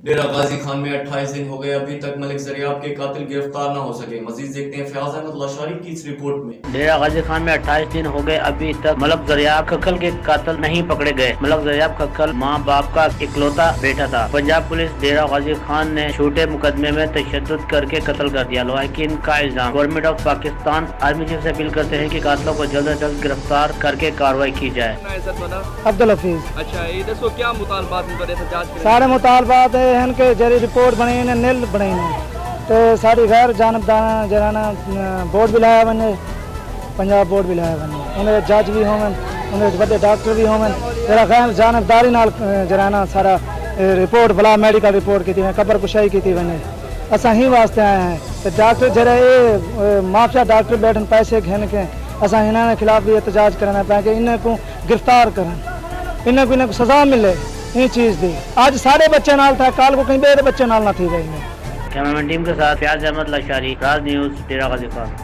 ڈیرہ غازی خان میں 28 دن ہو گئے، ابھی تک ملک زریاب کے قاتل گرفتار نہ ہو سکے۔ مزید دیکھتے ہیں فیاض احمد لاشاری کی اس رپورٹ میں۔ ڈیرہ غازی خان میں 28 دن ہو گئے، ابھی تک ملک زریاب کھکھل کے قاتل نہیں پکڑے گئے۔ ملک زریاب کھکھل ماں باپ کا اکلوتا بیٹا تھا۔ پنجاب پولیس ڈیرہ غازی خان نے چھوٹے مقدمے میں تشدد کر کے قتل کر دیا، لواحقین کا الزام۔ Government of Pakistan army chief سے اپیل کرتے ہیں کہ قاتلوں کو جلد از جلد گرفتار کر کے کارروائی کی جائے۔ عبدالحفیظ اچھا یہ دسو کیا مطالبات سارے مطالبات ہیں کہ جری رپورٹ بنی نے نل بنی نے تو ساری غیر جانبدارانہ جرانا بورڈ بھی لایا بنے، پنجاب بورڈ بھی لایا بنے، انہیں جج بھی ہوں انہیں بڑے ڈاکٹر بھی ہوں جرا غیر جانبداری نال جرانا سارا رپورٹ بلا میڈیکل رپورٹ کی قبر کشائی کی بنے۔ اساں ہی واسطے آئے ہیں تو ڈاکٹر جرا یہ مافیا ڈاکٹر بیٹھن پیسے گھن کے اساں انہوں نے خلاف بھی احتجاج کرنا پہ کہ انہیں کو گرفتار کرن، انہیں کو سزا ملے یہ چیز دی۔ آج سارے بچے نال تھا، کال کو کہیں بے بچے نال نہ تھی گئی۔ کیمرہ مین ٹیم کے ساتھ فیاض احمد لاشاری، راز نیوز، ڈیرہ غازی خان۔